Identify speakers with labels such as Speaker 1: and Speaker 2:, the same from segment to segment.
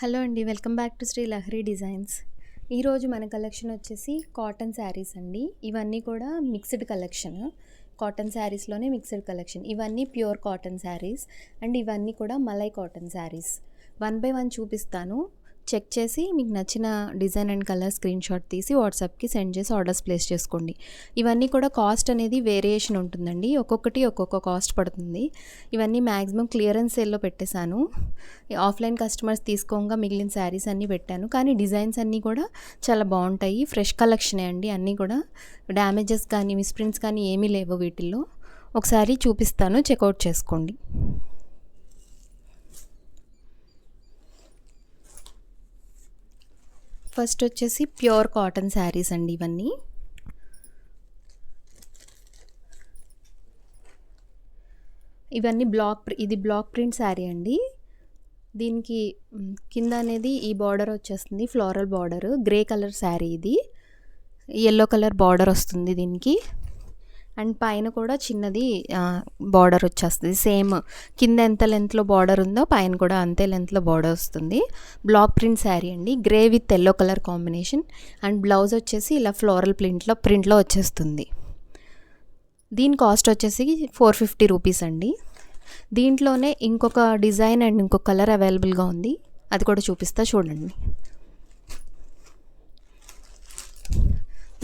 Speaker 1: Hello అండి. Welcome back to Sri Lahari designs. ఈరోజు మన కలెక్షన్ వచ్చేసి కాటన్ శారీస్ అండి. ఇవన్నీ కూడా మిక్స్డ్ కలెక్షన్. కాటన్ శారీస్లోనే మిక్స్డ్ కలెక్షన్. ఇవన్నీ ప్యూర్ కాటన్ శారీస్ అండ్ ఇవన్నీ కూడా మలై cotton sarees. One by one చూపిస్తాను. చెక్ చేసి మీకు నచ్చిన design and colour screenshot తీసి వాట్సాప్కి సెండ్ చేసి ఆర్డర్స్ ప్లేస్ చేసుకోండి. ఇవన్నీ కూడా కాస్ట్ అనేది వేరియేషన్ ఉంటుందండి. ఒక్కొక్కటి ఒక్కొక్క కాస్ట్ పడుతుంది. ఇవన్నీ మ్యాక్సిమం క్లియరెన్స్ సేల్లో పెట్టేశాను. ఆఫ్లైన్ కస్టమర్స్ తీసుకోగా మిగిలిన శారీస్ అన్నీ పెట్టాను. కానీ డిజైన్స్ అన్నీ కూడా చాలా బాగుంటాయి. ఫ్రెష్ కలెక్షనే అండి. అన్నీ కూడా డ్యామేజెస్ కానీ మిస్ప్రింట్స్ కానీ ఏమీ లేవు వీటిల్లో. ఒకసారి చూపిస్తాను, చెక్అవుట్ చేసుకోండి. ఫస్ట్ వచ్చేసి ప్యూర్ కాటన్ శారీస్ అండి. ఇవన్నీ ఇది బ్లాక్ ప్రింట్ శారీ అండి. దీనికి కింద అనేది ఈ బార్డర్ వచ్చేస్తుంది, floral border. Grey colour sari, ఇది ఎల్లో కలర్ బార్డర్ వస్తుంది దీనికి. అండ్ పైన కూడా చిన్నది బార్డర్ వచ్చేస్తుంది. సేమ్ కింద ఎంత లెంత్లో బార్డర్ ఉందో పైన కూడా అంతే లెంత్లో బార్డర్ వస్తుంది. బ్లాక్ ప్రింట్ శారీ అండి. Grey with yellow colour combination. And blouse వచ్చేసి ఇలా ఫ్లోరల్ ప్రింట్లో వచ్చేస్తుంది. దీని కాస్ట్ వచ్చేసి 450 రూపీస్ అండి. దీంట్లోనే ఇంకొక డిజైన్ అండ్ ఇంకొక కలర్ అవైలబుల్గా ఉంది, అది కూడా చూపిస్తా చూడండి.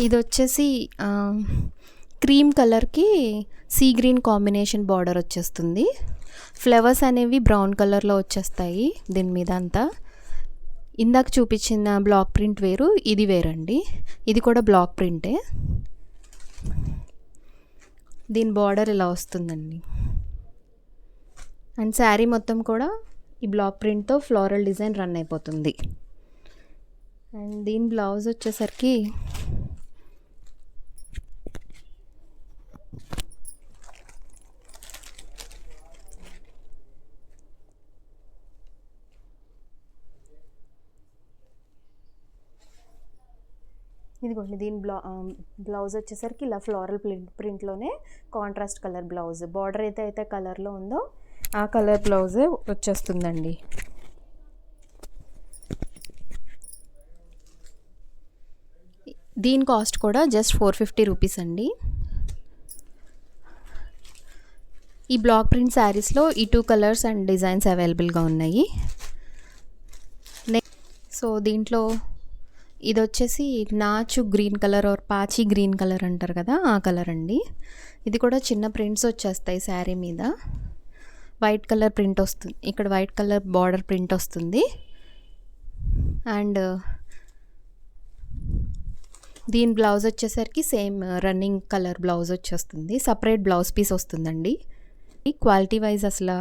Speaker 1: ఇది వచ్చేసి క్రీమ్ కలర్కి సీ గ్రీన్ కాంబినేషన్ బార్డర్ వచ్చేస్తుంది. ఫ్లవర్స్ అనేవి బ్రౌన్ కలర్లో వచ్చేస్తాయి దీని మీద అంతా. ఇందాక చూపించిన బ్లాక్ ప్రింట్ వేరు, ఇది వేరండి. ఇది కూడా బ్లాక్ ప్రింటే. దీని బార్డర్ ఇలా వస్తుందండి. అండ్ శారీ మొత్తం కూడా ఈ బ్లాక్ ప్రింట్తో ఫ్లోరల్ డిజైన్ రన్ అయిపోతుంది. అండ్ దీని బ్లౌజ్ వచ్చేసరికి ఇదిగోండి. దీని బ్లౌజ్ వచ్చేసరికి ఇలా ఫ్లోరల్ ప్రింట్లోనే కాంట్రాస్ట్ కలర్ బ్లౌజ్. బార్డర్ అయితే కలర్లో ఉందో ఆ కలర్ బ్లౌజే వచ్చేస్తుందండి. దీని కాస్ట్ కూడా జస్ట్ 450 రూపీస్ అండి. ఈ బ్లాక్ ప్రింట్ శారీస్లో ఈ 2 కలర్స్ అండ్ డిజైన్స్ అవైలబుల్గా ఉన్నాయి. సో దీంట్లో ఇది వచ్చేసి నాచు గ్రీన్ కలర్ ఆర్ పాచి గ్రీన్ కలర్ అంటారు కదా, ఆ కలర్ అండి. ఇది కూడా చిన్న ప్రింట్స్ వచ్చేస్తాయి శారీ మీద. వైట్ కలర్ ప్రింట్ వస్తుంది, ఇక్కడ వైట్ కలర్ బార్డర్ ప్రింట్ వస్తుంది. అండ్ దీని బ్లౌజ్ వచ్చేసరికి సేమ్ రన్నింగ్ కలర్ బ్లౌజ్ వచ్చేస్తుంది. సపరేట్ బ్లౌజ్ పీస్ వస్తుందండి. క్వాలిటీ వైజ్ అసలు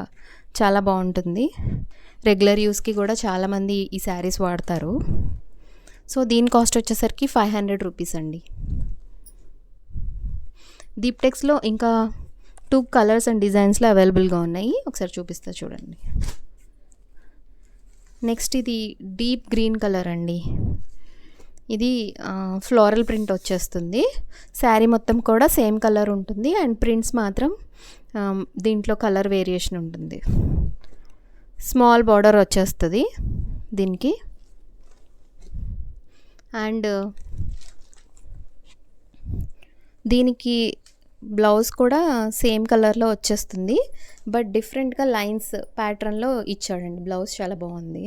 Speaker 1: చాలా బాగుంటుంది. రెగ్యులర్ యూస్కి కూడా చాలామంది ఈ శారీస్ వాడతారు. సో దీని కాస్ట్ వచ్చేసరికి 500 రూపీస్ అండి. దీప్టెక్స్లో ఇంకా 2 కలర్స్ అండ్ డిజైన్స్లో అవైలబుల్గా ఉన్నాయి, ఒకసారి చూపిస్తా చూడండి. నెక్స్ట్ ఇది డీప్ గ్రీన్ కలర్ అండి. ఇది ఫ్లోరల్ ప్రింట్ వచ్చేస్తుంది. శారీ మొత్తం కూడా సేమ్ కలర్ ఉంటుంది అండ్ ప్రింట్స్ మాత్రం దీంట్లో కలర్ వేరియేషన్ ఉంటుంది. స్మాల్ బార్డర్ వచ్చేస్తుంది దీనికి. అండ్ దీనికి బ్లౌజ్ కూడా సేమ్ కలర్లో వచ్చేస్తుంది, బట్ డిఫరెంట్గా లైన్స్ ప్యాటర్న్లో ఇచ్చాడండి. బ్లౌజ్ చాలా బాగుంది.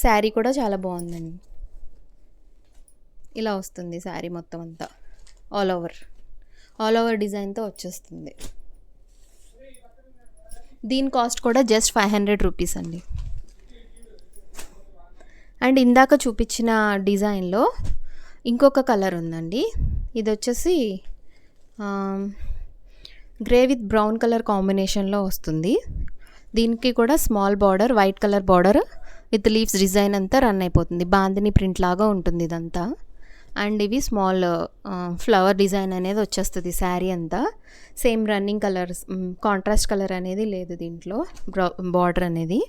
Speaker 1: శారీ కూడా చాలా బాగుందండి. ఇలా వస్తుంది శారీ మొత్తం అంతా. ఆల్ ఓవర్ డిజైన్తో వచ్చేస్తుంది. దీని కాస్ట్ కూడా జస్ట్ 500 రూపీస్ అండి. అండ్ ఇందాక చూపించిన డిజైన్లో ఇంకొక కలర్ ఉందండి. ఇది వచ్చేసి గ్రే విత్ బ్రౌన్ కలర్ కాంబినేషన్లో వస్తుంది. దీనికి కూడా small border, white colour border with leaves design అంతా రన్ అయిపోతుంది. బాందిని ప్రింట్ లాగా ఉంటుంది ఇదంతా. అండ్ ఇవి స్మాల్ ఫ్లవర్ డిజైన్ అనేది వచ్చేస్తుంది శారీ అంతా. Same running colours, contrast colour అనేది లేదు దీంట్లో, బార్డర్ అనేది.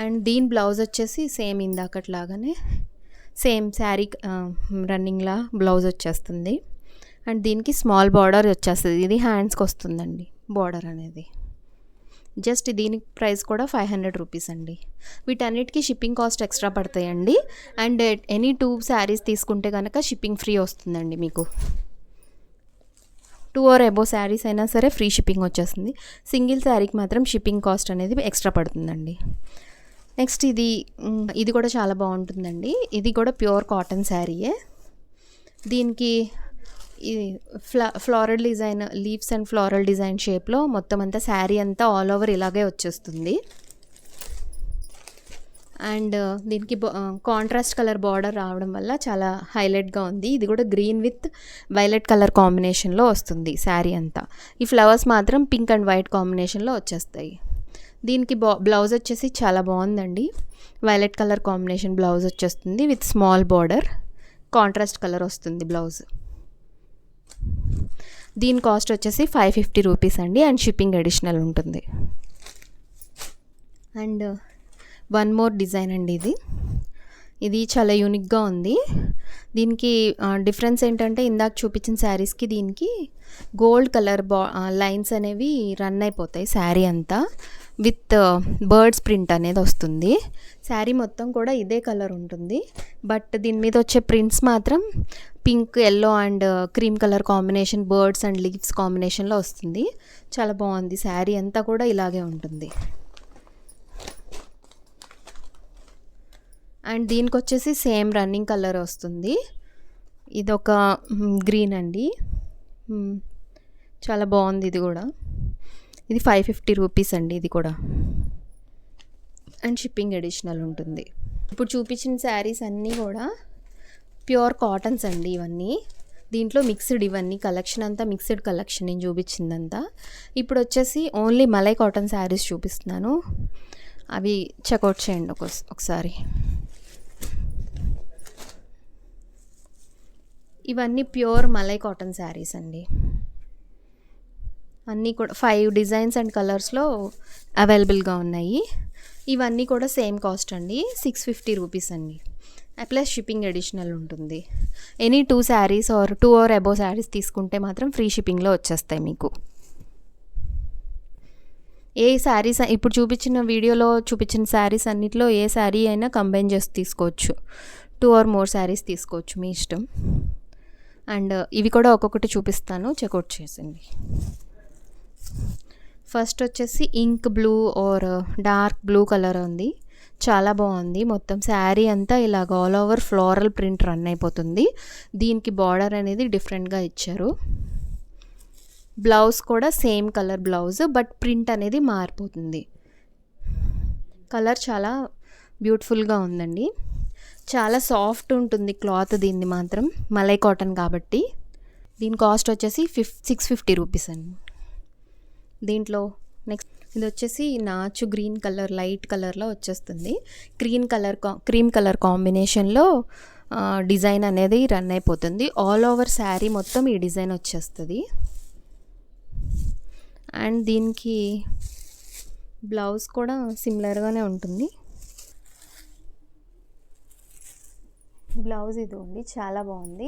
Speaker 1: అండ్ దీని బ్లౌజ్ వచ్చేసి సేమ్ ఇందాకట్లాగానే సేమ్ శారీ రన్నింగ్లా బ్లౌజ్ వచ్చేస్తుంది. అండ్ దీనికి స్మాల్ బార్డర్ వచ్చేస్తుంది. ఇది హ్యాండ్స్కి వస్తుందండి బార్డర్ అనేది. జస్ట్ దీనికి ప్రైస్ కూడా 500 రూపీస్ అండి. వీటన్నిటికీ షిప్పింగ్ కాస్ట్ ఎక్స్ట్రా పడతాయండి. అండ్ ఎనీ 2 శారీస్ తీసుకుంటే కనుక షిప్పింగ్ ఫ్రీ వస్తుందండి మీకు. 2 ఆర్ అబోవ్ శారీస్ అయినా సరే ఫ్రీ షిప్పింగ్ వచ్చేస్తుంది. సింగిల్ శారీకి మాత్రం షిప్పింగ్ కాస్ట్ అనేది ఎక్స్ట్రా పడుతుందండి. నెక్స్ట్ ఇది కూడా చాలా బాగుంటుందండి. ఇది కూడా ప్యూర్ కాటన్ శారీయే. దీనికి ఇది floral design, leaves and floral design షేప్లో మొత్తం అంతా శారీ అంతా ఆల్ ఓవర్ ఇలాగే వచ్చేస్తుంది. అండ్ దీనికి కాంట్రాస్ట్ కలర్ బార్డర్ రావడం వల్ల చాలా హైలైట్గా ఉంది. ఇది కూడా గ్రీన్ విత్ వైలెట్ కలర్ కాంబినేషన్లో వస్తుంది శారీ అంతా. ఈ ఫ్లవర్స్ మాత్రం పింక్ అండ్ వైట్ కాంబినేషన్లో వచ్చేస్తాయి. దీనికి బ్లౌజ్ వచ్చేసి చాలా బాగుందండి. వైలెట్ కలర్ కాంబినేషన్ బ్లౌజ్ వచ్చేస్తుంది with small border. Contrast colour వస్తుంది బ్లౌజ్. దీని కాస్ట్ వచ్చేసి 550 రూపీస్ అండి. అండ్ షిప్పింగ్ అడిషనల్ ఉంటుంది. అండ్ వన్ మోర్ డిజైన్ అండి. ఇది చాలా యూనిక్గా ఉంది. దీనికి డిఫరెన్స్ ఏంటంటే ఇందాక చూపించిన శారీస్కి దీనికి గోల్డ్ కలర్ లైన్స్ అనేవి రన్ అయిపోతాయి శారీ అంతా. విత్ బర్డ్స్ ప్రింట్ అనేది వస్తుంది. శారీ మొత్తం కూడా ఇదే కలర్ ఉంటుంది. బట్ దీని మీద వచ్చే ప్రింట్స్ మాత్రం pink, yellow and cream colour combination, birds and leaves కాంబినేషన్లో వస్తుంది. చాలా బాగుంది. శారీ అంతా కూడా ఇలాగే ఉంటుంది. అండ్ దీనికి వచ్చేసి సేమ్ రన్నింగ్ కలర్ వస్తుంది. ఇదొక గ్రీన్ అండి. చాలా బాగుంది. ఇది కూడా ఇది 550 రూపీస్ అండి. ఇది కూడా అండ్ షిప్పింగ్ అడిషనల్ ఉంటుంది. ఇప్పుడు చూపించిన శారీస్ అన్నీ కూడా ప్యూర్ కాటన్స్ అండి. ఇవన్నీ దీంట్లో మిక్స్డ్, ఇవన్నీ కలెక్షన్ అంతా మిక్స్డ్ కలెక్షన్ నేను చూపించిందంతా. ఇప్పుడు వచ్చేసి ఓన్లీ మలై కాటన్ శారీస్ చూపిస్తున్నాను. అవి చెక్అవుట్ చేయండి ఒకసారి. ఇవన్నీ ప్యూర్ మలై కాటన్ శారీస్ అండి. అన్నీ కూడా 5 డిజైన్స్ అండ్ కలర్స్లో అవైలబుల్గా ఉన్నాయి. ఇవన్నీ కూడా సేమ్ కాస్ట్ అండి, 650 రూపీస్ అండి. ప్లస్ షిప్పింగ్ అడిషనల్ ఉంటుంది. Any 2 saris or 2 or above saris తీసుకుంటే మాత్రం ఫ్రీ షిప్పింగ్లో వచ్చేస్తాయి మీకు. ఏ శారీస్ ఇప్పుడు చూపించిన వీడియోలో చూపించిన శారీస్ అన్నిట్లో ఏ శారీ అయినా కంబైన్ చేసి తీసుకోవచ్చు. 2 ఆర్ మోర్ శారీస్ తీసుకోవచ్చు, మీ ఇష్టం. అండ్ ఇవి కూడా ఒక్కొక్కటి చూపిస్తాను, చెక్అవుట్ చేసింది. ఫస్ట్ వచ్చేసి ink blue or dark blue colour ఉంది. చాలా బాగుంది. మొత్తం శారీ అంతా ఇలాగ all over floral print run అయిపోతుంది. దీనికి బార్డర్ అనేది డిఫరెంట్గా ఇచ్చారు. బ్లౌజ్ కూడా same colour blouse, but print అనేది మారిపోతుంది. కలర్ చాలా బ్యూటిఫుల్గా ఉందండి. చాలా సాఫ్ట్ ఉంటుంది క్లాత్. దీన్ని మాత్రం మలై కాటన్ కాబట్టి. దీని కాస్ట్ వచ్చేసి 650 రూపీస్ అండి. దీంట్లో నెక్స్ట్ ఇది వచ్చేసి నాచు గ్రీన్ కలర్, లైట్ కలర్లో వచ్చేస్తుంది. క్రీమ్ కలర్ కాంబినేషన్లో డిజైన్ అనేది రన్ అయిపోతుంది. ఆల్ ఓవర్ శారీ మొత్తం ఈ డిజైన్ వచ్చేస్తుంది. అండ్ దీనికి బ్లౌజ్ కూడా సిమిలర్గానే ఉంటుంది. బ్లౌజ్ ఇది ఉంది, చాలా బాగుంది.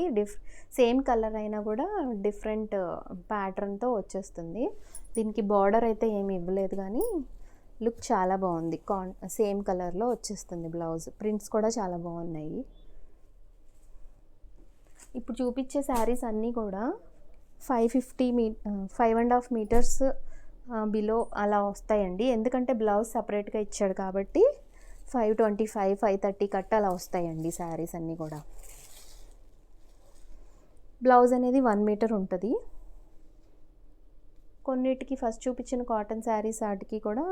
Speaker 1: సేమ్ కలర్ అయినా కూడా డిఫరెంట్ ప్యాటర్న్తో వచ్చేస్తుంది. దీనికి బార్డర్ అయితే ఏమి ఇవ్వలేదు, కానీ లుక్ చాలా బాగుంది. సేమ్ కలర్లో వచ్చేస్తుంది బ్లౌజ్. ప్రింట్స్ కూడా చాలా బాగున్నాయి. ఇప్పుడు చూపించే శారీస్ అన్నీ కూడా 5.5 మీటర్స్ బిలో అలా వస్తాయండి. ఎందుకంటే బ్లౌజ్ సపరేట్గా ఇచ్చాడు కాబట్టి 525, 530 కట్ అలా వస్తాయండి శారీస్ అన్నీ కూడా. బ్లౌజ్ అనేది 1 మీటర్ ఉంటుంది. కొన్నిటికి ఫస్ట్ చూపించిన కాటన్ శారీస్ వాటికి కూడా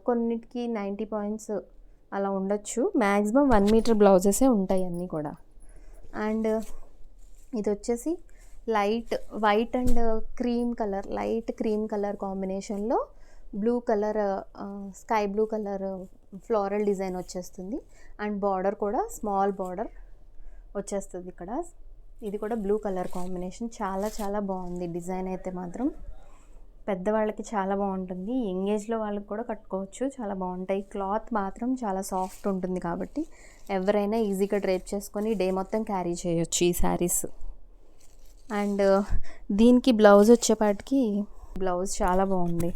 Speaker 1: కొన్నిటికి 90 పాయింట్స్ అలా ఉండొచ్చు. మ్యాక్సిమం 1 మీటర్ బ్లౌజెసే ఉంటాయి అన్నీ కూడా. అండ్ ఇది వచ్చేసి light white and light cream colour కాంబినేషన్లో blue colour, sky blue colour floral design వచ్చేస్తుంది. అండ్ బార్డర్ కూడా స్మాల్ బార్డర్ వచ్చేస్తుంది ఇక్కడ. ఇది కూడా బ్లూ కలర్ కాంబినేషన్. చాలా చాలా బాగుంది డిజైన్ అయితే మాత్రం. పెద్దవాళ్ళకి చాలా బాగుంటుంది. యంగ్ ఏజ్లో వాళ్ళకి కూడా కట్టుకోవచ్చు, చాలా బాగుంటాయి. క్లాత్ మాత్రం చాలా సాఫ్ట్ ఉంటుంది కాబట్టి ఎవరైనా ఈజీగా డ్రేప్ చేసుకొని డే మొత్తం క్యారీ చేయొచ్చు ఈ శారీస్. అండ్ దీనికి బ్లౌజ్ వచ్చేపాటికి బ్లౌజ్ చాలా బాగుంది.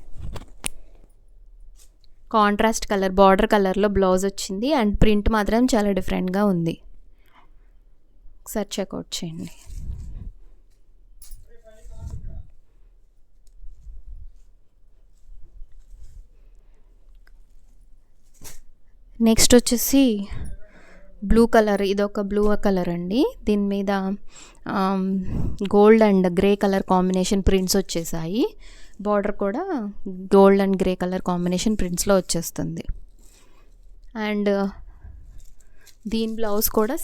Speaker 1: కాంట్రాస్ట్ కలర్ బార్డర్ కలర్లో బ్లౌజ్ వచ్చింది అండ్ ప్రింట్ మాత్రం చాలా డిఫరెంట్గా ఉంది. ఒకసారి చెక్అవుట్ చేయండి. నెక్స్ట్ వచ్చేసి బ్లూ కలర్, ఇదొక బ్లూ కలర్ అండి. దీని మీద gold and grey colour combination prints వచ్చేసాయి. బార్డర్ కూడా gold and grey colour combination ప్రింట్స్లో వచ్చేస్తుంది. అండ్ దీని బ్లౌజ్ కూడా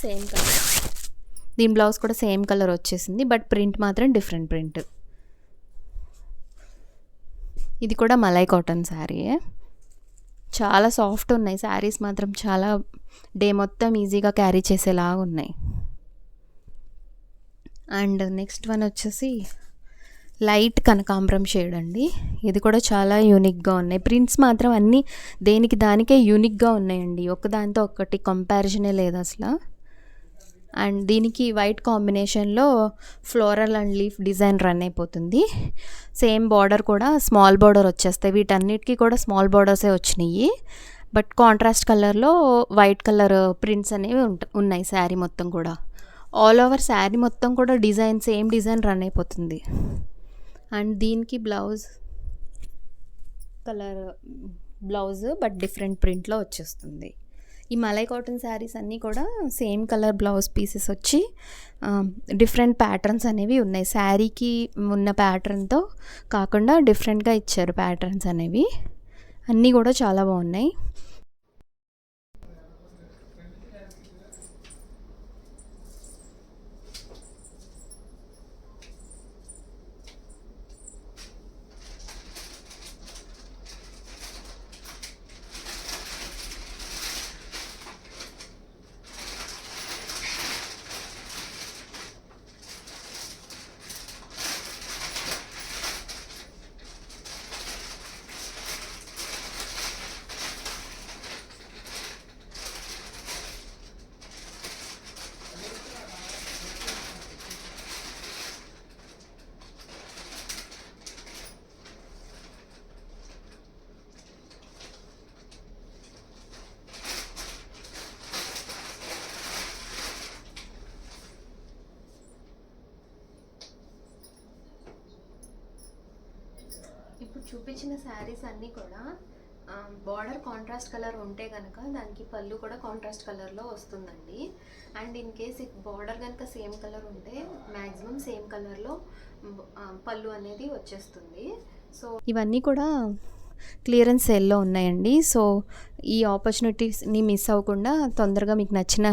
Speaker 1: సేమ్ కలర్ వచ్చేసింది, బట్ ప్రింట్ మాత్రం డిఫరెంట్ ప్రింట్. ఇది కూడా మలై కాటన్ శారీయే. చాలా సాఫ్ట్ ఉన్నాయి శారీస్ మాత్రం, చాలా డే మొత్తం ఈజీగా క్యారీ చేసేలాగా ఉన్నాయి. అండ్ నెక్స్ట్ వన్ వచ్చేసి లైట్ కనకాంబరం షేడ్ అండి. ఇది కూడా చాలా యూనిక్గా ఉన్నాయి. ప్రింట్స్ మాత్రం అన్నీ దేనికి దానికే యూనిక్గా ఉన్నాయండి, ఒకదానితో ఒకటి కంపారిజనే లేదు అసలు. అండ్ దీనికి వైట్ కాంబినేషన్లో floral and leaf design run అయిపోతుంది. సేమ్ బార్డర్ కూడా స్మాల్ బార్డర్ వచ్చేస్తాయి. వీటన్నిటికీ కూడా స్మాల్ బార్డర్సే వచ్చినాయి, బట్ కాంట్రాస్ట్ కలర్లో వైట్ కలర్ ప్రింట్స్ అనేవి ఉన్నాయి శారీ మొత్తం కూడా. ఆల్ ఓవర్ శారీ మొత్తం కూడా డిజైన్ సేమ్ డిజైన్ రన్ అయిపోతుంది. అండ్ దీనికి బ్లౌజ్ బట్ డిఫరెంట్ ప్రింట్లో వచ్చేస్తుంది. ఈ మలై కాటన్ శారీస్ అన్నీ కూడా సేమ్ కలర్ బ్లౌజ్ పీసెస్ వచ్చి డిఫరెంట్ ప్యాటర్న్స్ అనేవి ఉన్నాయి. శారీకి ఉన్న ప్యాటర్న్తో కాకుండా డిఫరెంట్గా ఇచ్చారు ప్యాటర్న్స్ అనేవి. అన్నీ కూడా చాలా బాగున్నాయి. ఇప్పుడు చూపించిన శారీస్ అన్నీ కూడా బార్డర్ కాంట్రాస్ట్ కలర్ ఉంటే కనుక దానికి పళ్ళు కూడా కాంట్రాస్ట్ కలర్లో వస్తుందండి. అండ్ ఇన్ కేస్ బార్డర్ కనుక సేమ్ కలర్ ఉంటే మ్యాక్సిమం సేమ్ కలర్లో పళ్ళు అనేది వచ్చేస్తుంది. సో ఇవన్నీ కూడా క్లియరెన్స్ సేల్లో ఉన్నాయండి. సో ఈ ఆపర్చునిటీస్ని మిస్ అవ్వకుండా తొందరగా మీకు నచ్చిన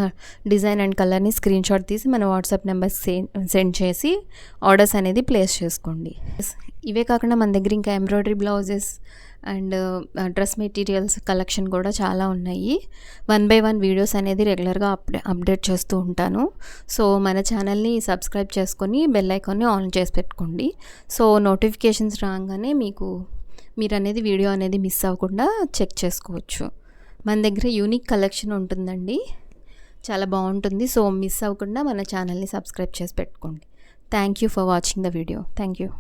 Speaker 1: డిజైన్ అండ్ కలర్ని స్క్రీన్ షాట్ తీసి మన వాట్సాప్ నెంబర్కి సెండ్ చేసి ఆర్డర్స్ అనేది ప్లేస్ చేసుకోండి. ఇవే కాకుండా మన దగ్గర ఇంకా embroidery blouses and dress materials collection కూడా చాలా ఉన్నాయి. 1 by 1 వీడియోస్ అనేది రెగ్యులర్గా అప్డేట్ చేస్తూ ఉంటాను. సో మన ఛానల్ని సబ్స్క్రైబ్ చేసుకొని బెల్ ఐకాన్ని ఆన్ చేసి పెట్టుకోండి. సో నోటిఫికేషన్స్ రాగానే మీరు అనేది వీడియో అనేది మిస్ అవ్వకుండా చెక్ చేసుకోవచ్చు. మన దగ్గర యూనిక్ కలెక్షన్ ఉంటుందండి, చాలా బాగుంటుంది. సో మిస్ అవ్వకుండా మన ఛానల్ని సబ్స్క్రైబ్ చేసి పెట్టుకోండి. Thank you for watching the video. Thank you.